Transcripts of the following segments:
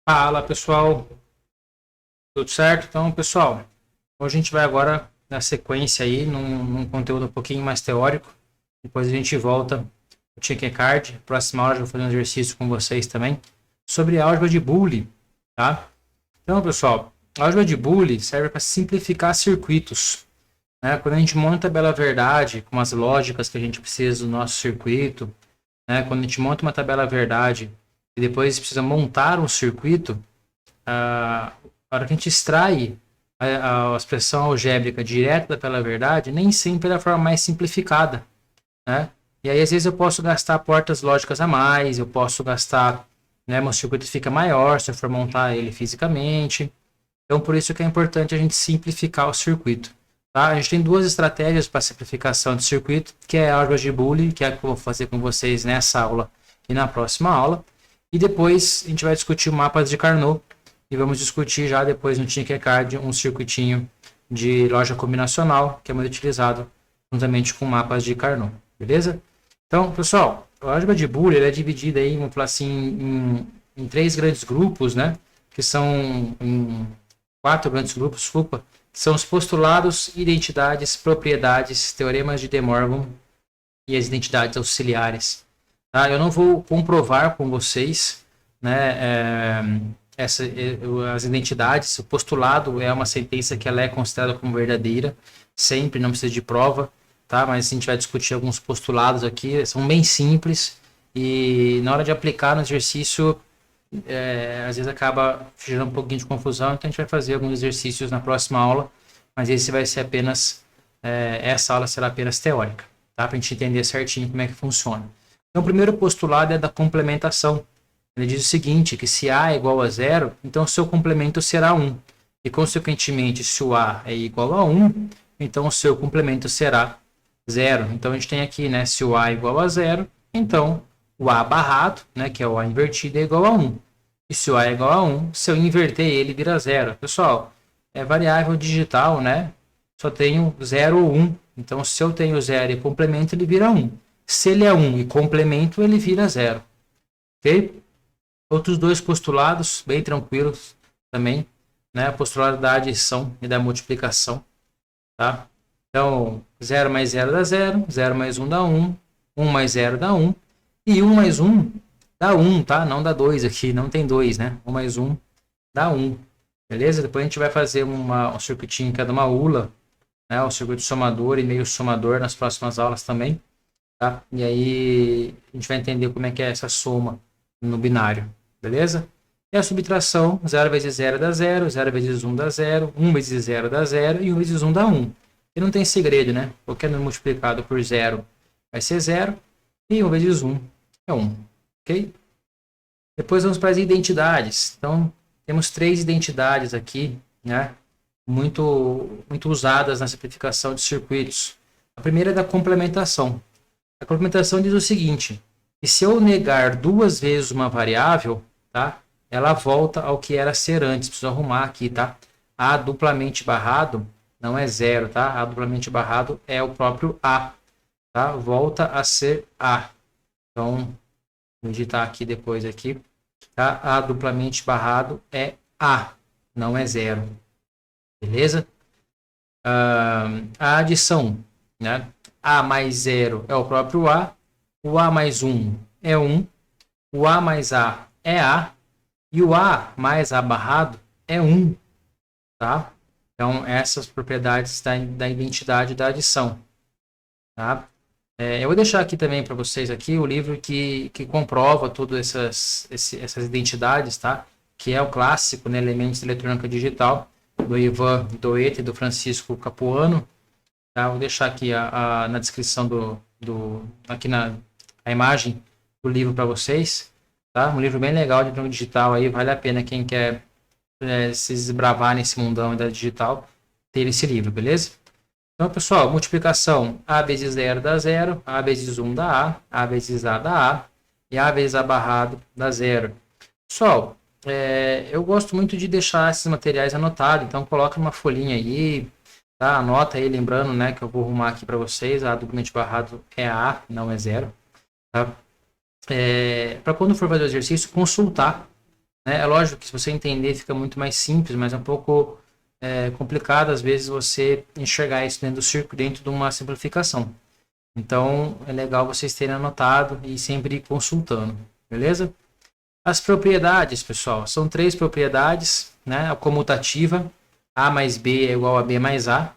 Fala pessoal, tudo certo? Então pessoal, hoje a gente vai agora na sequência aí, num conteúdo um pouquinho mais teórico. Depois a gente volta o Tinkercad. Próxima aula eu vou fazer um exercício com vocês também sobre a álgebra de Boole, tá? Então pessoal, a álgebra de Boole serve para simplificar circuitos, né? Quando a gente monta a tabela verdade com as lógicas que a gente precisa do nosso circuito, né? Quando a gente monta uma tabela verdade e depois precisa montar um circuito, a hora que a gente extrai a expressão algébrica direto da tabela verdade, nem sempre é da forma mais simplificada, né? E aí, às vezes, eu posso gastar portas lógicas a mais, eu posso gastar, né, meu circuito fica maior se eu for montar ele fisicamente. Então, por isso que é importante a gente simplificar o circuito. Tá? A gente tem duas estratégias para simplificação de circuito, que é a álgebra de Boole, que é a que eu vou fazer com vocês nessa aula e na próxima aula. E depois a gente vai discutir mapas de Carnot, e vamos discutir já depois no Tinkercad um circuitinho de lógica combinacional, que é muito utilizado juntamente com mapas de Carnot, beleza? Então, pessoal, a álgebra de Boole é dividida aí, vamos falar assim, em três grandes grupos, né? Que são em quatro grandes grupos, desculpa, que são os postulados, identidades, propriedades, teoremas de De Morgan e as identidades auxiliares. Tá? Eu não vou comprovar com vocês, né, as identidades. O postulado é uma sentença que ela é considerada como verdadeira, sempre, não precisa de prova, tá? Mas a gente vai discutir alguns postulados aqui, são bem simples, e na hora de aplicar no exercício, às vezes acaba gerando um pouquinho de confusão, então a gente vai fazer alguns exercícios na próxima aula, mas esse vai ser apenas, essa aula será apenas teórica, tá? Para a gente entender certinho como é que funciona. Então, o primeiro postulado é da complementação. Ele diz o seguinte, que se A é igual a zero, então o seu complemento será 1. E, consequentemente, se o A é igual a 1, então o seu complemento será 0. Então, a gente tem aqui, né, se o A é igual a 0, então o A barrado, né, que é o A invertido, é igual a 1. E se o A é igual a 1, se eu inverter ele, vira 0. Pessoal, é variável digital, né? Só tenho 0 ou 1. Então, se eu tenho 0 e complemento, ele vira 1. Se ele é 1 e complemento, ele vira 0. Ok? Outros dois postulados, bem tranquilos também, né? O postulado da adição e da multiplicação, tá? Então, 0 mais 0 dá 0, 0 mais 1 dá 1, 1 mais 0 dá 1, e 1 mais 1 dá 1, tá? Não dá 2 aqui, não tem 2, né? 1 mais 1 dá 1, beleza? Depois a gente vai fazer um circuitinho que é de uma ULA, né? O circuito somador e meio somador nas próximas aulas também, tá? E aí a gente vai entender como é que é essa soma no binário, beleza? E a subtração, 0 vezes 0 dá 0, 0 vezes 1 dá 0, 1 vezes 0 dá 0 e 1 vezes 1 dá 1. E não tem segredo, né? Qualquer número multiplicado por 0 vai ser 0 e 1 vezes 1 é 1, ok? Depois vamos para as identidades. Então, temos três identidades aqui, né? Muito usadas na simplificação de circuitos. A primeira é da complementação. A complementação diz o seguinte, que se eu negar duas vezes uma variável, tá? Ela volta ao que era ser antes. Preciso arrumar aqui, tá? A duplamente barrado não é 0, tá? A duplamente barrado é o próprio A, tá? Volta a ser A. Então, vou digitar aqui depois aqui, tá? A duplamente barrado é A, não é 0. Beleza? A adição, né? A mais 0 é o próprio A, o A mais 1 é 1, o A mais A é A, e o A mais A barrado é 1, tá? Então, essas propriedades da identidade da adição, tá? Eu vou deixar aqui também para vocês aqui o livro que comprova todas essas identidades, tá? Que é o clássico, né? Elementos de Eletrônica Digital, do Ivan Doete e do Francisco Capuano. Tá? Vou deixar aqui na descrição aqui a imagem do livro para vocês, tá? Um livro bem legal de eletrônica digital aí, vale a pena quem quer se desbravar nesse mundão da digital, ter esse livro, beleza? Então, pessoal, multiplicação, A vezes 0 dá 0, A vezes 1 dá A vezes A dá A, e A vezes A barrado dá 0. Pessoal, eu gosto muito de deixar esses materiais anotados, então coloca uma folhinha aí, tá? Anota aí, lembrando, né, que eu vou arrumar aqui para vocês, A duplamente barrado é A, não é 0, tá? Para quando for fazer o exercício, consultar, né? É lógico que se você entender fica muito mais simples, mas é um pouco complicado às vezes você enxergar isso dentro do circo, dentro de uma simplificação. Então é legal vocês terem anotado e sempre ir consultando, beleza? As propriedades, pessoal, são 3 propriedades, né? A comutativa, A mais B é igual a B mais A.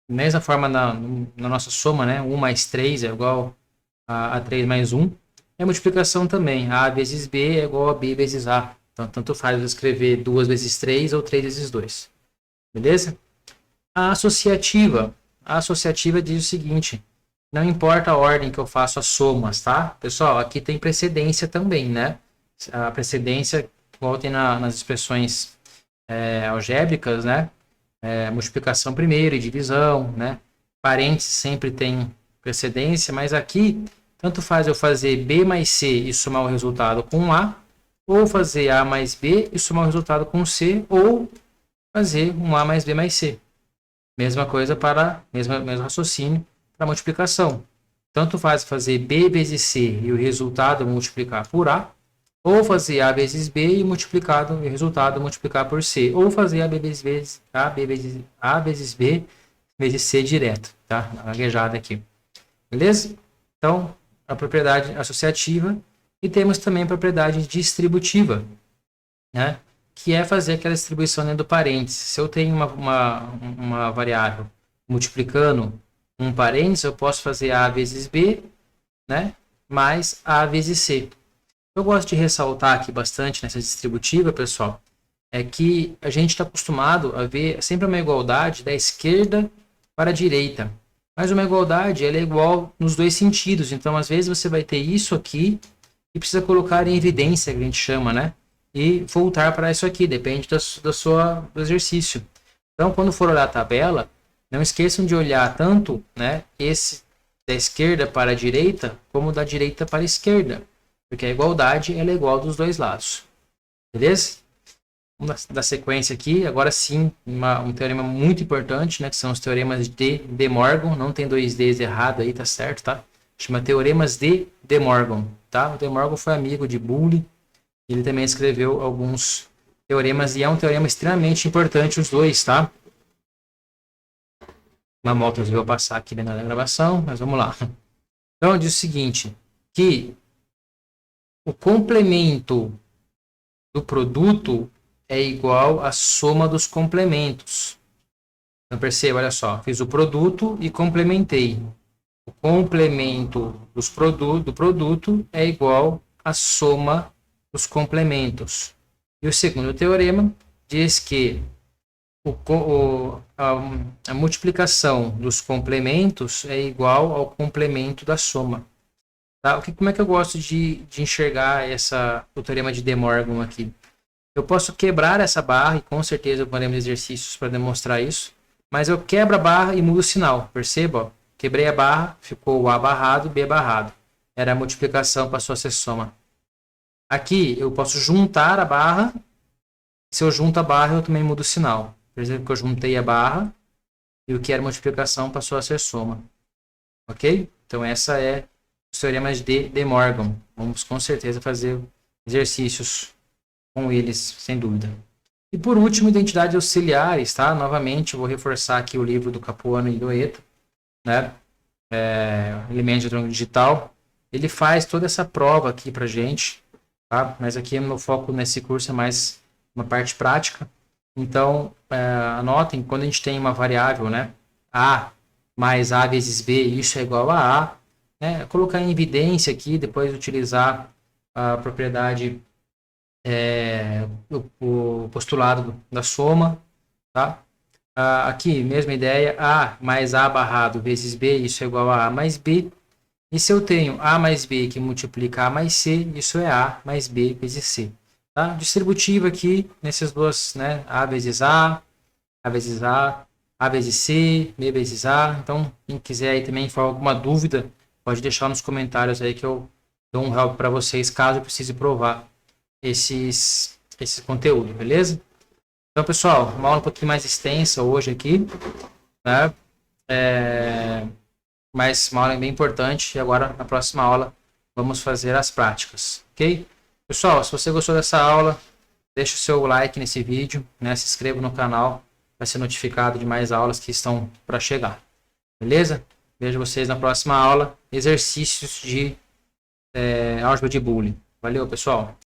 Da mesma forma na nossa soma, né? 1 mais 3 é igual a 3 mais 1. E a multiplicação também, A vezes B é igual a B vezes A. Então, tanto faz eu escrever 2 vezes 3 ou 3 vezes 2. Beleza? A associativa diz o seguinte: não importa a ordem que eu faço as somas, tá? Pessoal, aqui tem precedência também, né? A precedência, igual tem nas expressões algébricas, né? Multiplicação primeiro e divisão, né? Parênteses sempre tem precedência, mas aqui tanto faz eu fazer B mais C e somar o resultado com A, ou fazer A mais B e somar o resultado com C, ou fazer um A mais B mais C. Mesma coisa para, mesmo raciocínio para multiplicação. Tanto faz fazer B vezes C e o resultado multiplicar por A, ou fazer A vezes B e o resultado multiplicar por C, ou fazer A vezes B vezes C direto, tá? Gaguejada aqui. Beleza? Então, a propriedade associativa, e temos também a propriedade distributiva, né? Que é fazer aquela distribuição dentro do parênteses. Se eu tenho uma variável multiplicando um parênteses, eu posso fazer A vezes B, né? Mais A vezes C. Eu gosto de ressaltar aqui bastante nessa distributiva, pessoal, é que a gente está acostumado a ver sempre uma igualdade da esquerda para a direita. Mas uma igualdade ela é igual nos dois sentidos. Então, às vezes, você vai ter isso aqui e precisa colocar em evidência, que a gente chama, né? E voltar para isso aqui, depende do exercício. Então, quando for olhar a tabela, não esqueçam de olhar tanto, né, esse da esquerda para a direita, como da direita para a esquerda. Porque a igualdade ela é igual dos dois lados. Beleza? Vamos dar sequência aqui. Agora sim, um teorema muito importante, né, que são os teoremas de De Morgan. Não tem 2 Ds errado aí, tá certo, tá? Chama teoremas de De Morgan, tá? O De Morgan foi amigo de Boole. Ele também escreveu alguns teoremas e é um teorema extremamente importante os dois, tá? Uma moto eu vou passar aqui dentro da gravação, mas vamos lá. Então, diz o seguinte, que o complemento do produto é igual à soma dos complementos. Então, perceba, olha só, fiz o produto e complementei. O complemento do produto é igual à soma dos complementos. E o segundo teorema diz que a multiplicação dos complementos é igual ao complemento da soma. Tá? Como é que eu gosto de enxergar o teorema de De Morgan aqui? Eu posso quebrar essa barra, e com certeza faremos exercícios para demonstrar isso, mas eu quebro a barra e mudo o sinal. Perceba? Ó, quebrei a barra, ficou A barrado, B barrado. Era a multiplicação, passou a ser soma. Aqui eu posso juntar a barra. Se eu junto a barra, eu também mudo o sinal. Por exemplo, que eu juntei a barra e o que era multiplicação passou a ser soma. Ok? Então, essa é os teoremas de De Morgan. Vamos com certeza fazer exercícios com eles, sem dúvida. E por último, identidades auxiliares, tá? Novamente, eu vou reforçar aqui o livro do Capuano e do Oeta, né? Elementos de tronco digital. Ele faz toda essa prova aqui pra gente, tá? Mas aqui o meu foco nesse curso é mais uma parte prática. Então, anotem, quando a gente tem uma variável, né? A mais A vezes B, isso é igual a A. Né? Colocar em evidência aqui, depois utilizar a propriedade, o postulado da soma. Tá? Aqui, mesma ideia, A mais A barrado vezes B, isso é igual a A mais B. E se eu tenho A mais B que multiplica A mais C, isso é A mais B vezes C. Tá? Distributivo aqui, nessas duas, né? A vezes A, A vezes A, A vezes C, B vezes A. Então, quem quiser aí também falar alguma dúvida, pode deixar nos comentários aí que eu dou um help para vocês, caso eu precise provar esse conteúdo, beleza? Então, pessoal, uma aula um pouquinho mais extensa hoje aqui, né? Mas uma aula bem importante. E agora, na próxima aula, vamos fazer as práticas, ok? Pessoal, se você gostou dessa aula, deixa o seu like nesse vídeo, né? Se inscreva no canal para ser notificado de mais aulas que estão para chegar. Beleza? Vejo vocês na próxima aula. Exercícios de álgebra de Boolean. Valeu, pessoal!